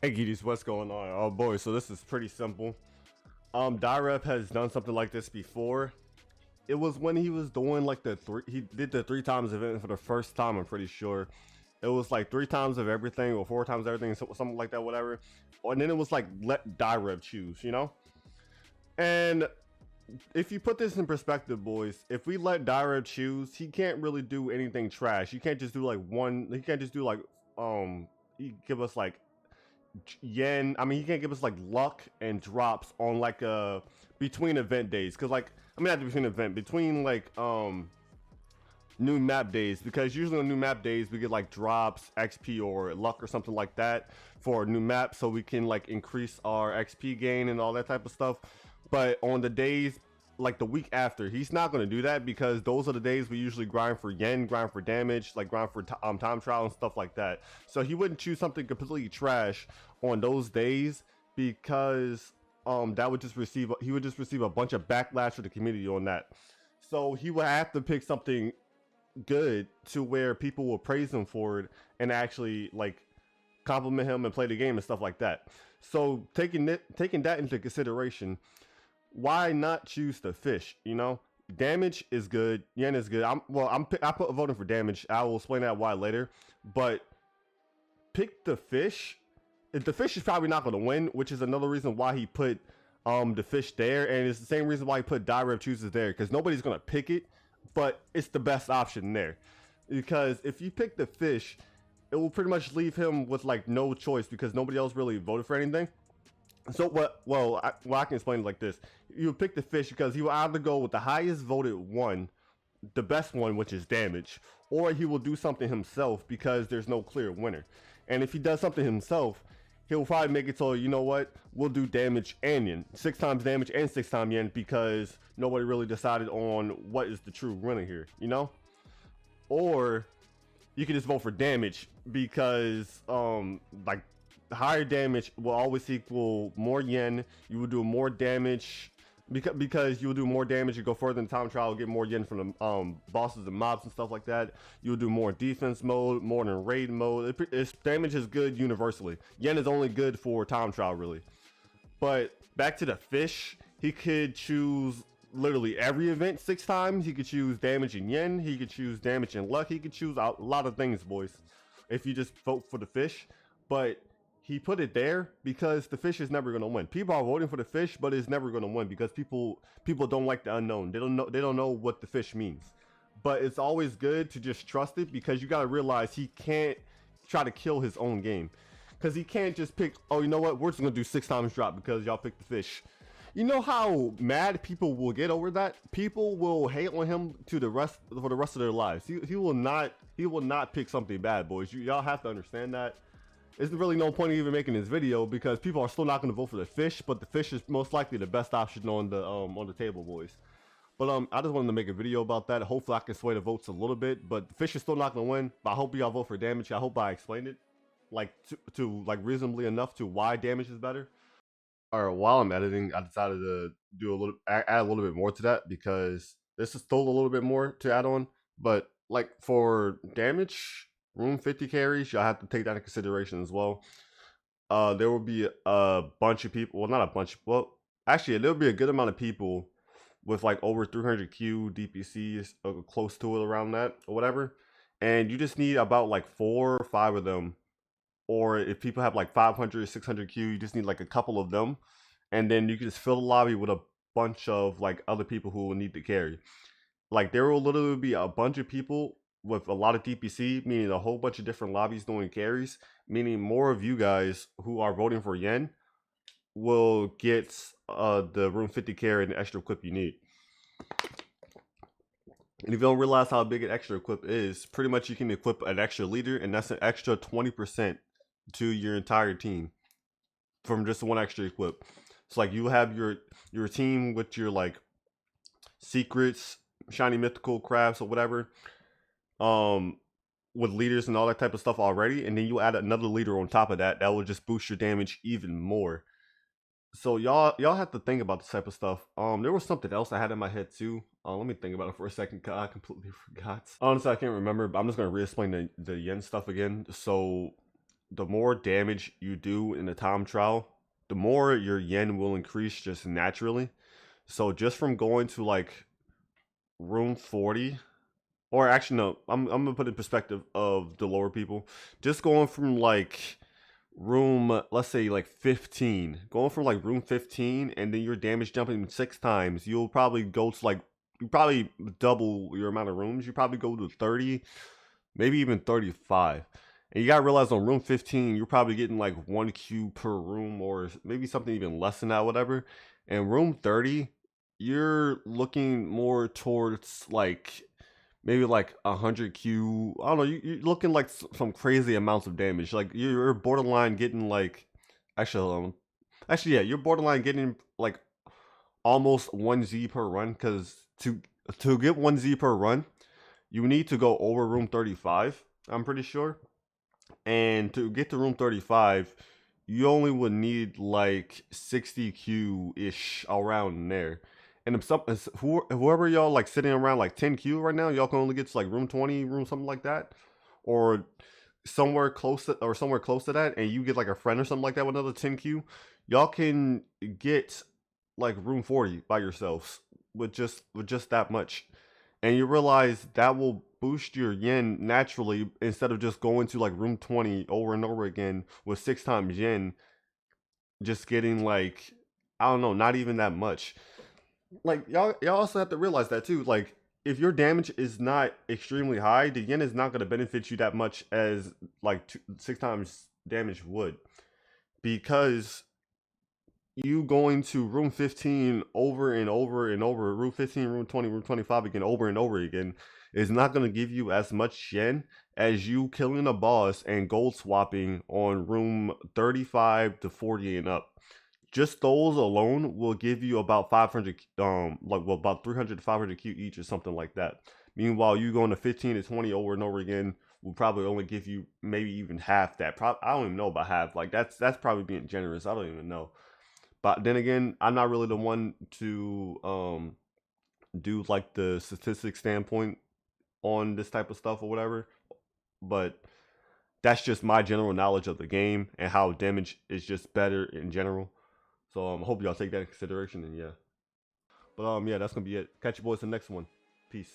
Hey Geeties, what's going on? Oh boy, so this is pretty simple. Direp has done something like this before. It was when he was doing like he did the 3 times event for the first time, I'm pretty sure. It was like 3 times of everything or 4 times everything, something like that, whatever. And then it was like let Direp choose, you know? And if you put this in perspective, boys, if we let Direp choose, he can't really do anything trash. You can't just do like he can't just do like, he give us like yen. I mean, he can't give us like luck and drops on like between event days, because like, I mean, not between event, between like new map days, because usually on new map days we get like drops, XP or luck or something like that for a new map, so we can like increase our XP gain and all that type of stuff. But on the days like the week after, he's not going to do that, because those are the days we usually grind for yen, grind for damage, like grind for time trial and stuff like that. So he wouldn't choose something completely trash on those days, because that would just receive, he would just receive a bunch of backlash for the community on that. So he would have to pick something good to where people will praise him for it and actually like compliment him and play the game and stuff like that. So taking that into consideration, why not choose the fish? You know, damage is good, yen is good. I put voting for damage. I will explain that why later. But pick the fish. The fish is probably not going to win, which is another reason why he put the fish there, and it's the same reason why he put Direp chooses there, because nobody's going to pick it, but it's the best option there. Because if you pick the fish, it will pretty much leave him with like no choice, because nobody else really voted for anything. So what? Well, I can explain it like this: you pick the fish because he will either go with the highest voted one, the best one, which is damage, or he will do something himself because there's no clear winner. And if he does something himself, he'll probably make it so, you know what, we'll do damage and yen, 6 times damage and 6 times yen, because nobody really decided on what is the true winner here, you know. Or you can just vote for damage, because like higher damage will always equal more yen. You will do more damage because you will do more damage. You go further in time trial, get more yen from the bosses and mobs and stuff like that. You'll do more defense mode, more than raid mode. Damage is good universally. Yen is only good for time trial, really. But back to the fish, he could choose literally every event 6 times. He could choose damage in yen. He could choose damage in luck. He could choose a lot of things, boys, if you just vote for the fish. But he put it there because the fish is never going to win. People are voting for the fish, but it's never going to win, because people don't like the unknown. They don't know what the fish means. But it's always good to just trust it, because you got to realize he can't try to kill his own game, because he can't just pick, oh, you know what, we're just going to do 6 times drop because y'all picked the fish. You know how mad people will get over that? People will hate on him for the rest of their lives. He will not pick something bad, boys. Y'all have to understand that. There's really no point in even making this video, because people are still not going to vote for the fish, but the fish is most likely the best option on the table, boys. But I just wanted to make a video about that. Hopefully I can sway the votes a little bit, but the fish is still not going to win. But I hope y'all vote for damage. I hope I explained it like to like reasonably enough to why damage is better. Or while I'm editing, I decided to do add a little bit more to that, because this is still a little bit more to add on. But like for damage, room 50 carries, y'all have to take that into consideration as well. There will be a bunch of people, well, not a bunch, well, actually there'll be a good amount of people with like over 300 Q DPCs, close to it, around that or whatever, and you just need about like 4 or 5 of them. Or if people have like 500, 600 Q, you just need like a couple of them, and then you can just fill the lobby with a bunch of like other people who will need to carry. Like there will literally be a bunch of people with a lot of DPC, meaning a whole bunch of different lobbies doing carries, meaning more of you guys who are voting for yen will get the room 50 carry and the extra equip you need. And if you don't realize how big an extra equip is, pretty much you can equip an extra leader, and that's an extra 20% to your entire team from just one extra equip. So like you have your team with your like secrets, shiny mythical crafts or whatever. with leaders and all that type of stuff already, and then you add another leader on top of that, that will just boost your damage even more. So y'all have to think about this type of stuff. There was something else I had in my head too. Let me think about it for a second. 'Cause I completely forgot. Honestly, I can't remember. But I'm just gonna re-explain the yen stuff again. So the more damage you do in the time trial, the more your yen will increase just naturally. So just from going to like room 40, or actually no, I'm gonna put it in perspective of the lower people. Just going from like room, let's say like 15, going from like room 15, and then your damage jumping 6 times, you'll probably go to like, you probably double your amount of rooms. You probably go to 30, maybe even 35. And you gotta realize on room 15, you're probably getting like 1 Q per room, or maybe something even less than that, whatever. And room 30, you're looking more towards like maybe like 100 Q. I don't know. You're looking like some crazy amounts of damage. Like you're borderline getting like, actually, actually, yeah, you're borderline getting like almost 1 Z per run. Because to get 1 Z per run, you need to go over room 35. I'm pretty sure. And to get to room 35, you only would need like 60 Q ish around there. And if whoever y'all like sitting around like 10 Q right now, y'all can only get to like room 20, room something like that, or somewhere close to that, and you get like a friend or something like that with another 10 Q. Y'all can get like room 40 by yourselves with just that much, and you realize that will boost your yen naturally instead of just going to like room 20 over and over again with 6 times yen, just getting like, I don't know, not even that much. Like y'all also have to realize that too. Like if your damage is not extremely high, the yen is not going to benefit you that much as like 6 times damage would, because you going to room 15 over and over and over, room 15, room 20, room 25 again, over and over again, is not going to give you as much yen as you killing a boss and gold swapping on room 35 to 40 and up. Just those alone will give you about 500, like, well, about 300 to 500 Q each or something like that. Meanwhile, you going to 15 to 20 over and over again will probably only give you maybe even half that. I don't even know about half. Like that's probably being generous. I don't even know. But then again, I'm not really the one to do like the statistics standpoint on this type of stuff or whatever. But that's just my general knowledge of the game and how damage is just better in general. So I hope y'all take that in consideration. And yeah, but yeah, that's gonna be it. Catch you boys in the next one. Peace.